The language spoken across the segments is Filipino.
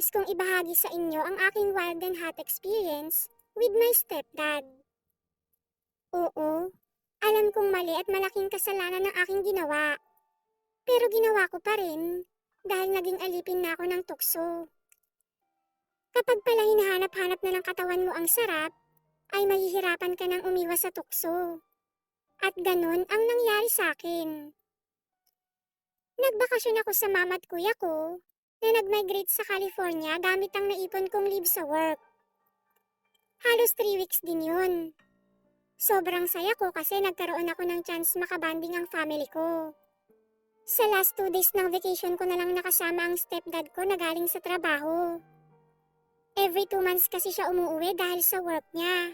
nais kong ibahagi sa inyo ang aking wild and hot experience with my stepdad. Oo, alam kong mali at malaking kasalanan ng aking ginawa. Pero ginawa ko pa rin dahil naging alipin na ako ng tukso. Kapag pala hinahanap-hanap na ng katawan mo ang sarap, ay mahihirapan ka ng umiwas sa tukso. At ganun ang nangyari sa akin. Nagbakasyon ako sa mama at kuya ko na nag-migrate sa California gamit ang naipon kong leave sa work. Halos 3 weeks din yun. Sobrang saya ko kasi nagkaroon ako ng chance makabanding ang family ko. Sa last 2 days ng vacation ko na lang nakasama ang stepdad ko na galing sa trabaho. Every 2 months kasi siya umuwi dahil sa work niya.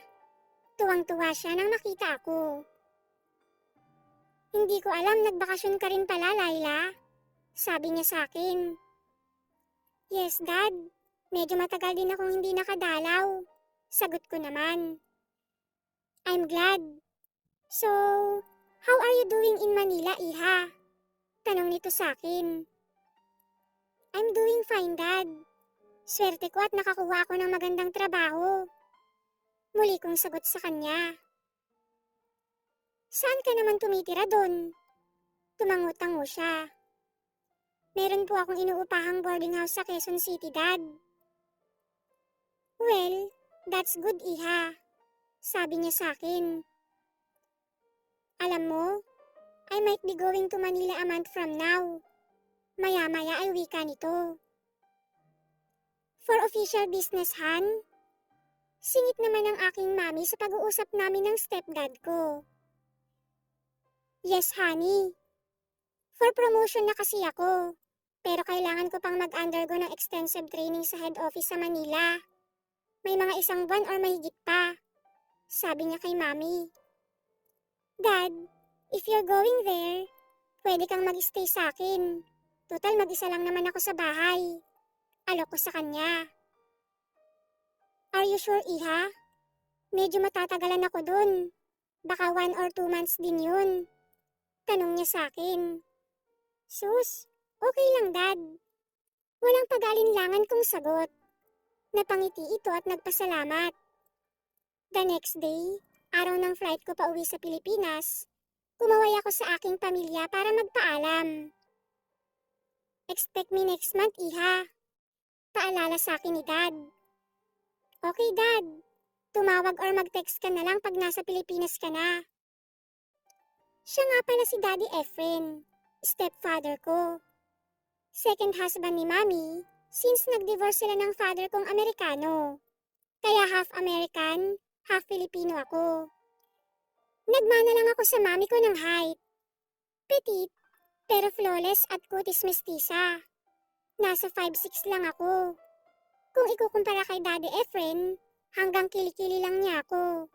Tuwang-tuwa siya nang makita ako. Hindi ko alam nagbakasyon ka rin pala, Laila. Sabi niya sa akin. Yes, Dad. Medyo matagal din akong hindi nakadalaw. Sagot ko naman. I'm glad. So, how are you doing in Manila, Iha? Tanong nito sa akin. I'm doing fine, Dad. Swerte ko at nakakuha ako ng magandang trabaho. Muli kong sagot sa kanya. Saan ka naman tumitira doon? Tumango-tango siya. Meron po akong inuupahang boarding house sa Quezon City, Dad. Well, that's good, Iha. Sabi niya sa akin. Alam mo, I might be going to Manila a month from now. Maya-maya ay wika nito. For official business, Han? Singit naman ang aking mami sa pag-uusap namin ng stepdad ko. Yes, honey. For promotion na kasi ako. Pero kailangan ko pang mag-undergo ng extensive training sa head office sa Manila. May mga 1 buwan or mahigit pa. Sabi niya kay mami. Dad, if you're going there, pwede kang mag-stay sa akin. Total mag-isa lang naman ako sa bahay. Alok ko sa kanya. Are you sure, Iha? Medyo matatagalan ako dun. Baka 1 or 2 months din yun. Tanong niya sa akin. Sus, okay lang, Dad. Walang pag-alinlangan kong sagot. Napangiti ito at nagpasalamat. The next day, araw ng flight ko pa uwi sa Pilipinas, kumaway ako sa aking pamilya para magpaalam. Expect me next month, Iha. Paalala sa akin ni Dad. Okay, Dad. Tumawag or mag-text ka na lang pag nasa Pilipinas ka na. Siya nga pala si Daddy Efren, stepfather ko. Second husband ni Mami, since nag-divorce sila ng father kong Amerikano. Kaya half American, half Filipino ako. Nagmana lang ako sa mami ko ng height. Petite, pero flawless at kutis mestiza. Nasa 5'6" lang ako. Kung ikukumpara kay Daddy Efren, hanggang kilikili lang niya ako.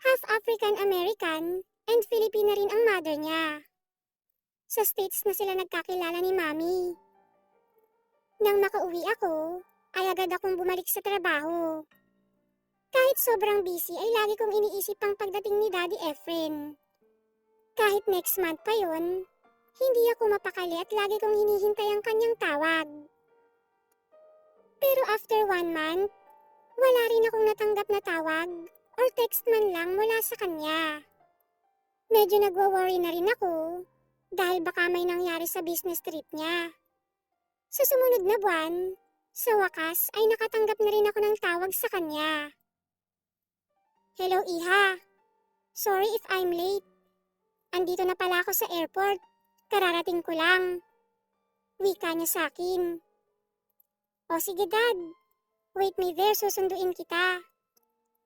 Half African-American and Filipina rin ang mother niya. Sa States na sila nagkakilala ni Mami. Nang makauwi ako, ay agad akong bumalik sa trabaho. Kahit sobrang busy ay lagi kong iniisip ang pagdating ni Daddy Efren. Kahit next month pa yon, hindi ako mapakali at lagi kong hinihintay ang kanyang tawag. Pero after 1 month, wala rin akong natanggap na tawag or text man lang mula sa kanya. Medyo nagwo-worry na rin ako dahil baka may nangyari sa business trip niya. Sa sumunod na buwan, sa wakas ay nakatanggap na rin ako ng tawag sa kanya. Hello, Iha. Sorry if I'm late. Andito na pala ako sa airport. Kararating ko lang. Wika niya sa akin. O sige, Dad. Wait me there, susunduin kita.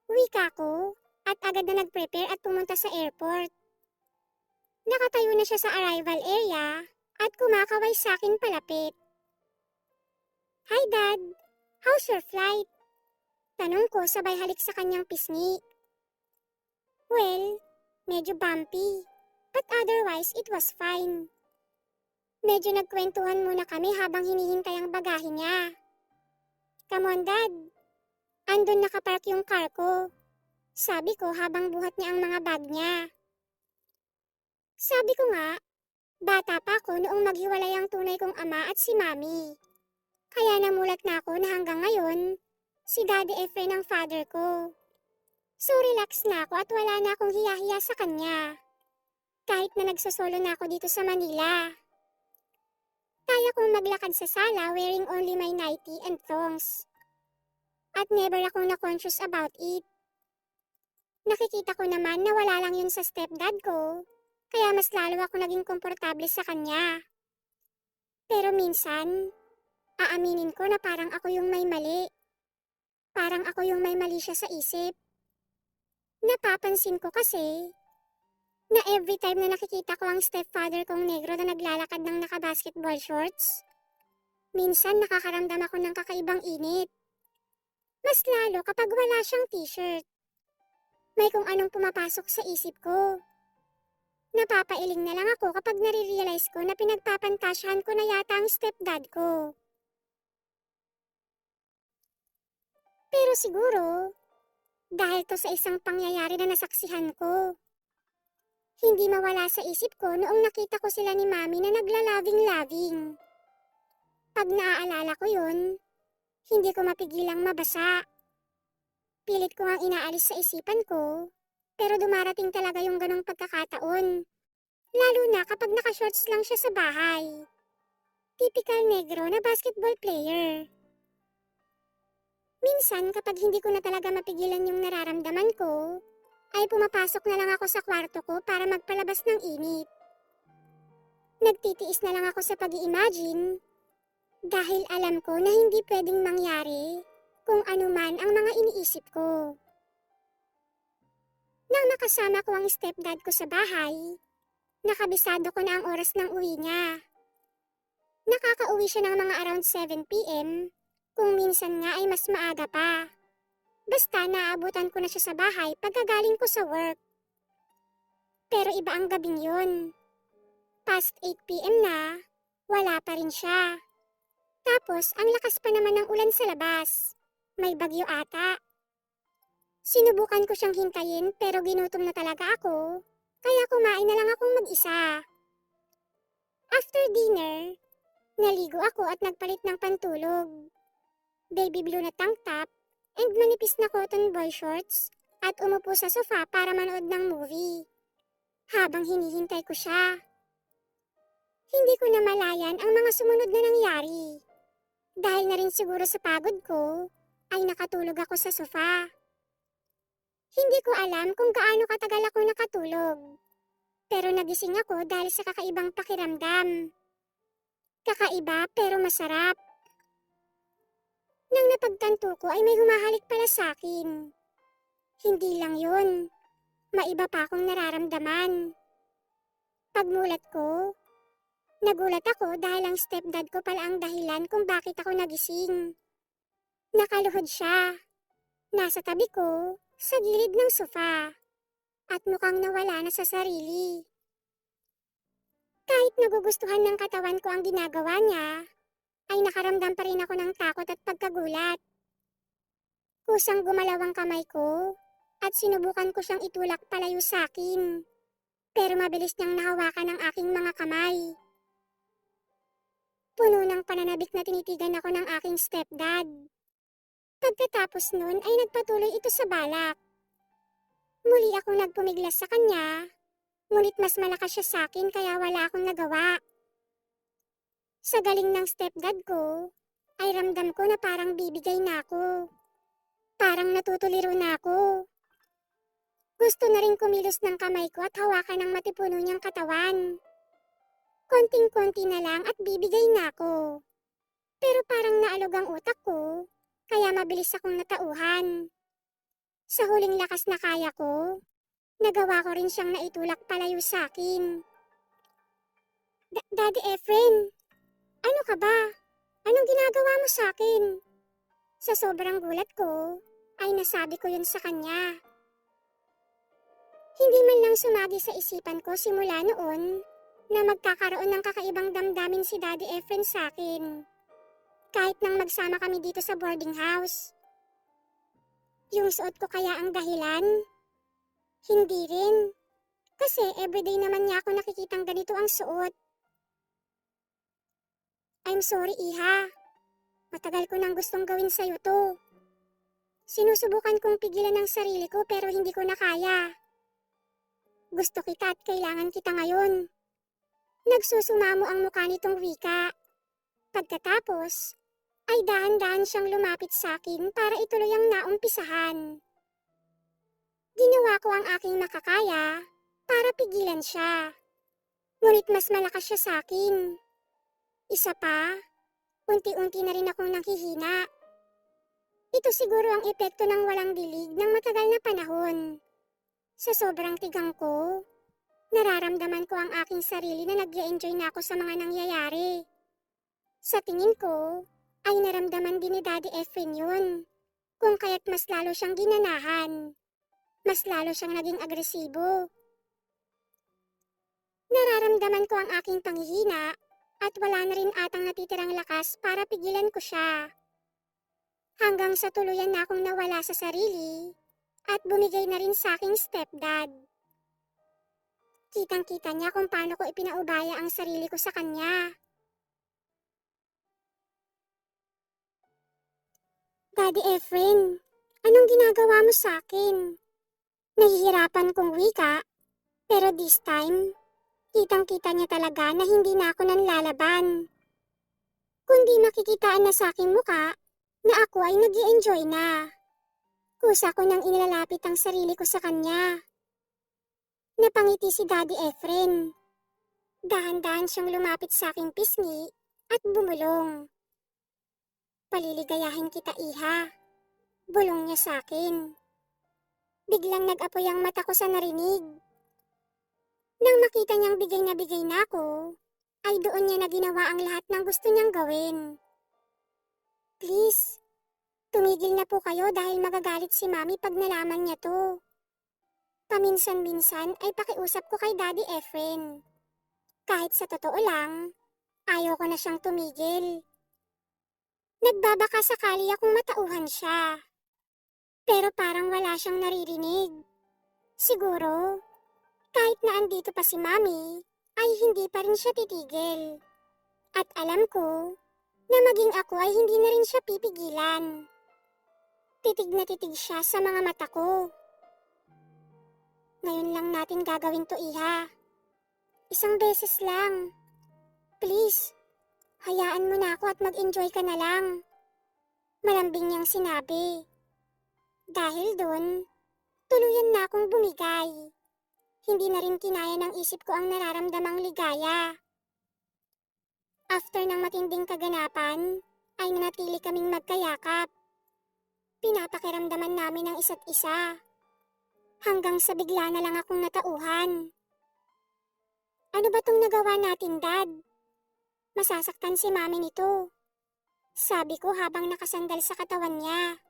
Wika ko at agad na nag-prepare at pumunta sa airport. Nakatayo na siya sa arrival area at kumakaway sa akin palapit. Hi, Dad. How's your flight? Tanong ko sabay halik sa kanyang pisngi. Well, medyo bumpy, but otherwise it was fine. Medyo nagkwentuhan muna kami habang hinihintay ang bagahe niya. Come on, Dad. Andun nakapark yung car ko. Sabi ko habang buhat niya ang mga bag niya. Sabi ko nga, bata pa ako noong maghiwalay ang tunay kong ama at si Mami. Kaya namulat na ako na hanggang ngayon, si Daddy Efren ang father ko. So relax na ako at wala na akong hiya-hiya sa kanya. Kahit na nagsosolo na ako dito sa Manila. Kaya kong maglakad sa sala wearing only my nightie and thongs. At never akong na-conscious about it. Nakikita ko naman na wala lang yun sa stepdad ko, kaya mas lalo ako naging komportable sa kanya. Pero minsan, aaminin ko na parang ako yung may mali. Parang ako yung may mali siya sa isip. Napapansin ko kasi, na every time na nakikita ko ang stepfather kong negro na naglalakad ng naka-basketball shorts, minsan nakakaramdam ako ng kakaibang init. Mas lalo kapag wala siyang t-shirt. May kung anong pumapasok sa isip ko. Napapailing na lang ako kapag nare-realize ko na pinagpapantasyahan ko na yata ang stepdad ko. Pero siguro, dahil to sa isang pangyayari na nasaksihan ko. Hindi mawala sa isip ko noong nakita ko sila ni Mami na naglalaving-laving. Pag naaalala ko yun, hindi ko mapigilang mabasa. Pilit ko ang inaalis sa isipan ko, pero dumarating talaga yung ganong pagkakataon. Lalo na kapag naka-shorts lang siya sa bahay. Typical negro na basketball player. Minsan kapag hindi ko na talaga mapigilan yung nararamdaman ko, ay pumapasok na lang ako sa kwarto ko para magpalabas ng init. Nagtitiis na lang ako sa pag-i-imagine dahil alam ko na hindi pwedeng mangyari kung ano man ang mga iniisip ko. Nang makasama ko ang stepdad ko sa bahay, nakabisado ko na ang oras ng uwi niya. Nakakauwi siya ng mga around 7 p.m. kung minsan nga ay mas maaga pa. Basta naaabutan ko na siya sa bahay pagkagaling ko sa work. Pero iba ang gabing yun. Past 8 p.m. na, wala pa rin siya. Tapos ang lakas pa naman ng ulan sa labas. May bagyo ata. Sinubukan ko siyang hintayin pero ginutom na talaga ako, kaya kumain na lang akong mag-isa. After dinner, naligo ako at nagpalit ng pantulog. Baby blue na tank top and manipis na cotton boy shorts at umupo sa sofa para manood ng movie. Habang hinihintay ko siya. Hindi ko na malayan ang mga sumunod na nangyari. Dahil na rin siguro sa pagod ko, ay nakatulog ako sa sofa. Hindi ko alam kung gaano katagal ako nakatulog. Pero nagising ako dahil sa kakaibang pakiramdam. Kakaiba pero masarap. Nang napagtanto ko ay may humahalik pala sa akin. Hindi lang yun. Maiba pa akong nararamdaman. Pagmulat ko, nagulat ako dahil ang stepdad ko pala ang dahilan kung bakit ako nagising. Nakaluhod siya. Nasa tabi ko, sa gilid ng sofa. At mukhang nawala na sa sarili. Kahit nagugustuhan ng katawan ko ang ginagawa niya, ay nakaramdam pa rin ako ng takot at pagkagulat. Kusang gumalaw ang kamay ko at sinubukan ko siyang itulak palayo sa akin. Pero mabilis niyang nahawakan ang aking mga kamay. Puno ng pananabik na tinitigan ako ng aking stepdad. Pagkatapos nun ay nagpatuloy ito sa balak. Muli akong nagpumiglas sa kanya, ngunit mas malakas siya sa akin kaya wala akong nagawa. Sa galing ng stepdad ko, ay ramdam ko na parang bibigay na ako. Parang natutuliro na ako. Gusto na rin kumilos ng kamay ko at hawakan ang matipuno niyang katawan. Konting-konti na lang at bibigay na ako. Pero parang naalog ang utak ko, kaya mabilis akong natauhan. Sa huling lakas na kaya ko, nagawa ko rin siyang naitulak palayo sa akin. Daddy Efren, ano ka ba? Anong ginagawa mo sa akin? Sa sobrang gulat ko, ay nasabi ko yun sa kanya. Hindi man lang sumagi sa isipan ko simula noon na magkakaroon ng kakaibang damdamin si Daddy Efren sa akin. Kahit nang magsama kami dito sa boarding house. Yung suot ko kaya ang dahilan? Hindi rin. Kasi everyday naman niya ako nakikitang ganito ang suot. I'm sorry, Iha. Matagal ko nang gustong gawin sa'yo to. Sinusubukan kong pigilan ang sarili ko pero hindi ko na kaya. Gusto kita at kailangan kita ngayon. Nagsusumamo ang mukha nitong wika. Pagkatapos, ay dahan-dahan siyang lumapit sa akin para ituloy ang naumpisahan. Ginawa ko ang aking makakaya para pigilan siya. Ngunit mas malakas siya sa akin. Isa pa, unti-unti na rin akong nanghihina. Ito siguro ang epekto ng walang dilig ng matagal na panahon. Sa sobrang tigang ko, nararamdaman ko ang aking sarili na nag-e-enjoy na ako sa mga nangyayari. Sa tingin ko, ay naramdaman din ni Daddy Efren yun. Kung kaya't mas lalo siyang ginanahan. Mas lalo siyang naging agresibo. Nararamdaman ko ang aking panghihina at wala na rin atang natitirang lakas para pigilan ko siya. Hanggang sa tuluyan na akong nawala sa sarili at bumigay na rin sa aking stepdad. Kitang-kita niya kung paano ko ipinaubaya ang sarili ko sa kanya. Daddy Efren, anong ginagawa mo sa akin? Nahihirapan kong wika, pero this time, kitang-kita niya talaga na hindi na ako nanlalaban. Kundi makikitaan na sa aking muka na ako ay nag-i-enjoy na. Kusa ko nang inilalapit ang sarili ko sa kanya. Napangiti si Daddy Efren. Dahan-dahan siyang lumapit sa aking pisngi at bumulong. Paliligayahin kita, iha. Bulong niya sa akin. Biglang nag-apoy ang mata ko sa narinig. Nang makita niyang bigay na ako, ay doon niya na ginawa ang lahat ng gusto niyang gawin. Please, tumigil na po kayo dahil magagalit si Mami pag nalaman niya to. Paminsan-minsan ay pakiusap ko kay Daddy Efren. Kahit sa totoo lang, ayaw ko na siyang tumigil. Nagbabaka sakali akong matauhan siya. Pero parang wala siyang naririnig. Siguro, kahit na andito pa si Mami, ay hindi pa rin siya titigil. At alam ko na maging ako ay hindi na rin siya pipigilan. Titig na titig siya sa mga mata ko. Ngayon lang natin gagawin to, iha. Isang beses lang. Please, hayaan mo na ako at mag-enjoy ka na lang. Malambing niyang sinabi. Dahil doon, tuluyan na akong bumigay. Hindi na rin kinaya ng isip ko ang nararamdamang ligaya. After ng matinding kaganapan, ay nanatili kaming magkayakap. Pinapakiramdaman namin ang isa't isa. Hanggang sa bigla na lang akong natauhan. Ano ba tong nagawa natin, Dad? Masasaktan si Mami nito. Sabi ko habang nakasandal sa katawan niya.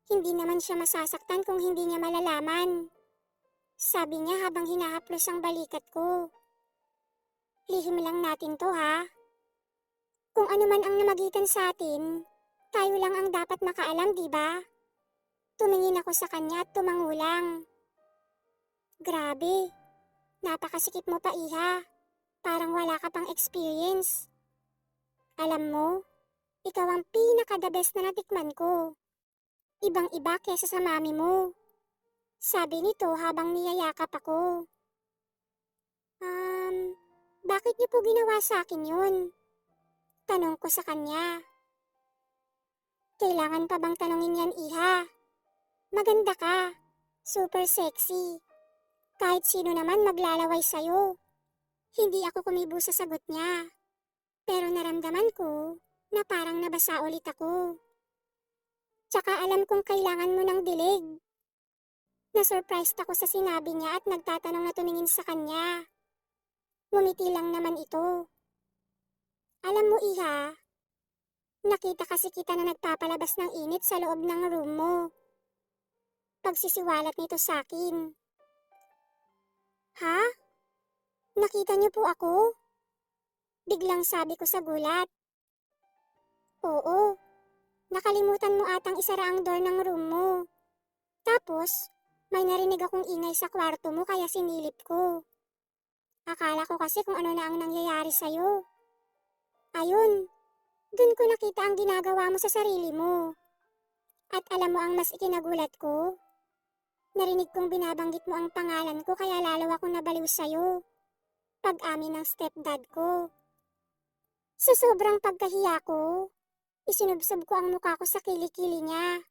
Hindi naman siya masasaktan kung hindi niya malalaman. Sabi niya habang hinahaplos ang balikat ko. Lihim lang natin to, ha? Kung ano man ang namagitan sa atin, tayo lang ang dapat makaalam, di ba? Tumingin ako sa kanya at tumangulang. Grabe, napakasikip mo pa, iha. Parang wala ka pang experience. Alam mo, ikaw ang pinaka-the best na natikman ko. Ibang-iba kesa sa Mami mo. Sabi nito habang niyayakap ako. Bakit niyo po ginawa sa akin yun? Tanong ko sa kanya. Kailangan pa bang tanongin yan, iha? Maganda ka. Super sexy. Kahit sino naman maglalaway sa'yo. Hindi ako kumibo sa sagot niya. Pero naramdaman ko na parang nabasa ulit ako. Tsaka alam kong kailangan mo ng dilig. Na-surprised ako sa sinabi niya at nagtatanong na tumingin sa kanya. Ngumiti lang naman ito. Alam mo, iha, nakita kasi kita na nagpapalabas ng init sa loob ng room mo. Pagsisiwalat nito sa akin. Ha? Nakita niyo po ako? Biglang sabi ko sa gulat. Oo, nakalimutan mo atang isara ang door ng room mo. Tapos, may narinig akong ingay sa kwarto mo kaya sinilip ko. Akala ko kasi kung ano na ang nangyayari sa'yo. Ayun, Dun ko nakita ang ginagawa mo sa sarili mo. At alam mo ang mas ikinagulat ko? Narinig kong binabanggit mo ang pangalan ko kaya lalo akong nabaliw sa'yo. Pag-amin ng stepdad ko. Sa sobrang pagkahiya ko, isinubsob ko ang mukha ko sa kilikili niya.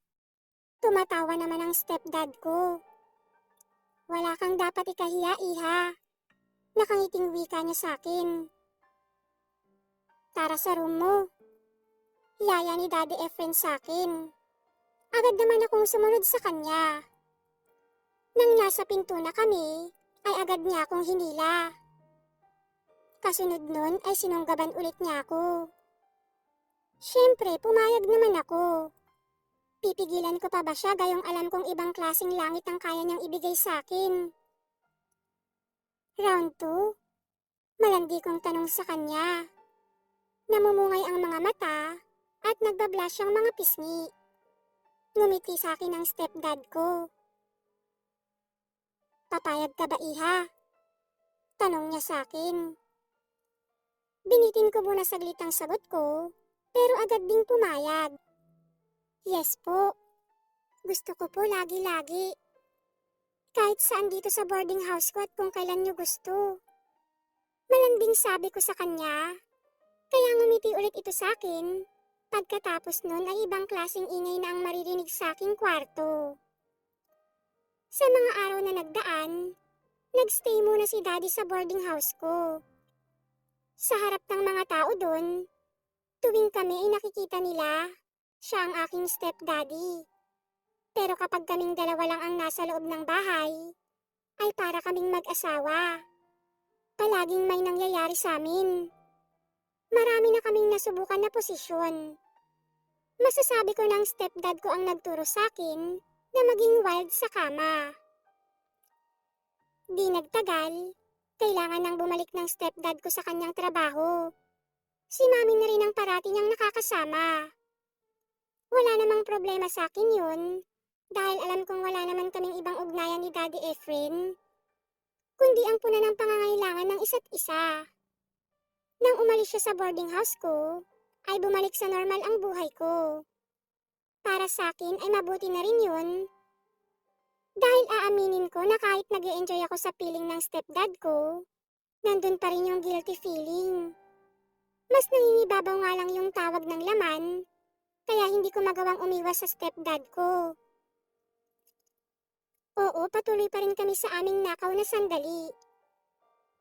Tumatawa naman ang stepdad ko. Wala kang dapat ikahiya, iha. Nakangiting wika niya sa akin. Tara sa room mo. Yaya ni Daddy Efren sa akin. Agad naman akong sumunod sa kanya. Nang nasa pinto na kami, ay agad niya akong hinila. Kasunod nun ay sinunggaban ulit niya ako. Siyempre, pumayag naman ako. Pipigilan ko pa ba siya gayong alam kong ibang klaseng langit ang kaya niyang ibigay sa akin? Round 2, malandi kong tanong sa kanya. Namumungay ang mga mata at nagbablash ang mga pisngi. Ngumiti sa akin ang stepdad ko. Papayag ka ba, iha? Tanong niya sa akin. Binitin ko muna saglit ang sagot ko, pero agad ding pumayag. Yes po. Gusto ko po lagi-lagi. Kahit saan dito sa boarding house ko at kung kailan niyo gusto. Malanding sabi ko sa kanya. Kaya ngumiti ulit ito sa akin. Pagkatapos nun ay ibang klaseng ingay na ang maririnig sa aking kwarto. Sa mga araw na nagdaan, nagstay muna si Daddy sa boarding house ko. Sa harap ng mga tao doon, tuwing kami ay nakikita nila, siya ang aking stepdaddy. Pero kapag kaming dalawa lang ang nasa loob ng bahay, ay para kaming mag-asawa. Palaging may nangyayari sa amin. Marami na kaming nasubukan na posisyon. Masasabi ko ng stepdad ko ang nagturo sa akin na maging wild sa kama. Di nagtagal, kailangan nang bumalik ng stepdad ko sa kanyang trabaho. Si mami na rin ang parati niyang nakakasama. Wala namang problema sa akin yun, dahil alam kong wala naman kaming ibang ugnayan ni Daddy Efren, kundi ang puna ng pangangailangan ng isa't isa. Nang umalis siya sa boarding house ko, ay bumalik sa normal ang buhay ko. Para sa akin ay mabuti na rin yun. Dahil aaminin ko na kahit nag-e-enjoy ako sa feeling ng stepdad ko, nandun pa rin yung guilty feeling. Mas nangingibabaw nga lang yung tawag ng laman, kaya hindi ko magawang umiwas sa stepdad ko. Oo, patuloy pa rin kami sa aming nakaw na sandali.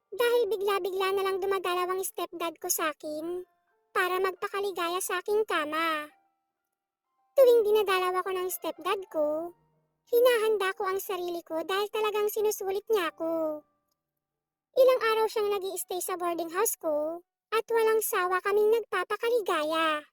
Dahil bigla-bigla na lang dumadalaw ang stepdad ko sa akin para magpakaligaya sa aking kama. Tuwing dinadalaw ako ng stepdad ko, hinahanda ko ang sarili ko dahil talagang sinusulit niya ako. Ilang araw siyang nag-i-stay sa boarding house ko at walang sawa kaming nagpapakaligaya.